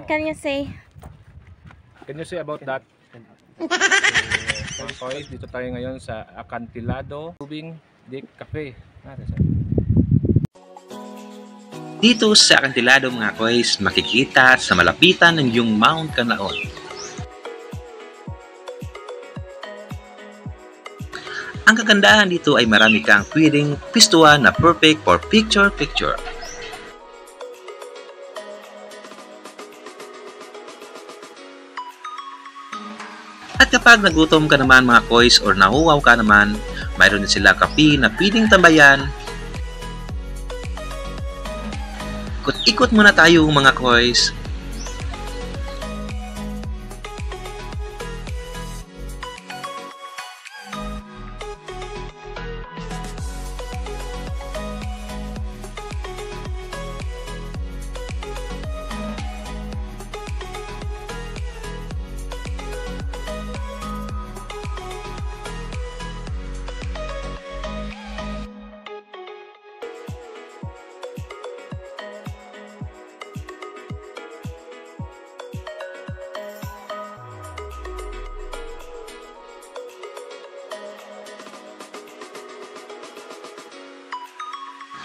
What can you say? Can you say about that? So, guys, dito tayo ngayon sa Acantilado Tubing Deck Cafe. Dito sa Acantilado mga koys, makikita sa malapitan ng yung Mount Canaon. Ang kagandahan dito ay marami kang pwedeng pistuan na perfect for picture-picture. At kapag nagutom ka naman mga koys or nahuwaw ka naman, mayroon din sila kape na pwedeng tambayan. Ikot muna tayo mga koys.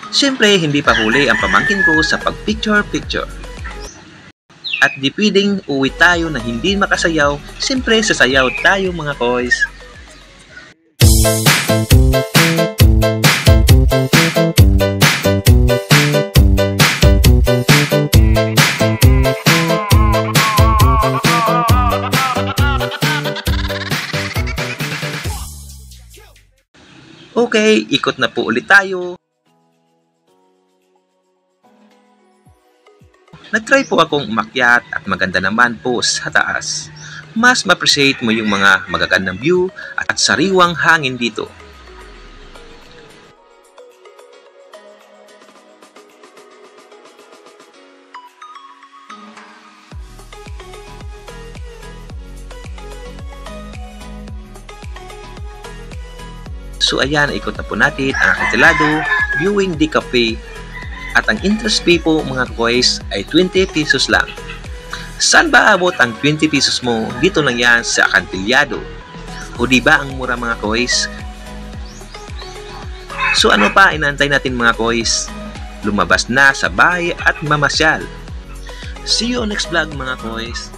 Siyempre, hindi pa huli ang pamangkin ko sa pag-picture-picture. At di pwedeng uwi tayo na hindi makasayaw, siyempre sasayaw tayo mga koys. Okay, ikot na po ulit tayo. Nag-try po akong umakyat at maganda naman po sa taas. Mas ma-appreciate mo yung mga magagandang view at sariwang hangin dito. So ayan, ikot na po natin ang Acantilado Viewing Deck Cafe. At ang interest fee po mga koys ay 20 pesos lang. Saan ba abot ang 20 pesos mo? Dito lang yan sa Acantilado. O diba ang mura mga koys? So ano pa inaantay natin mga koys? Lumabas na sa bahay at mamasyal. See you on next vlog mga koys.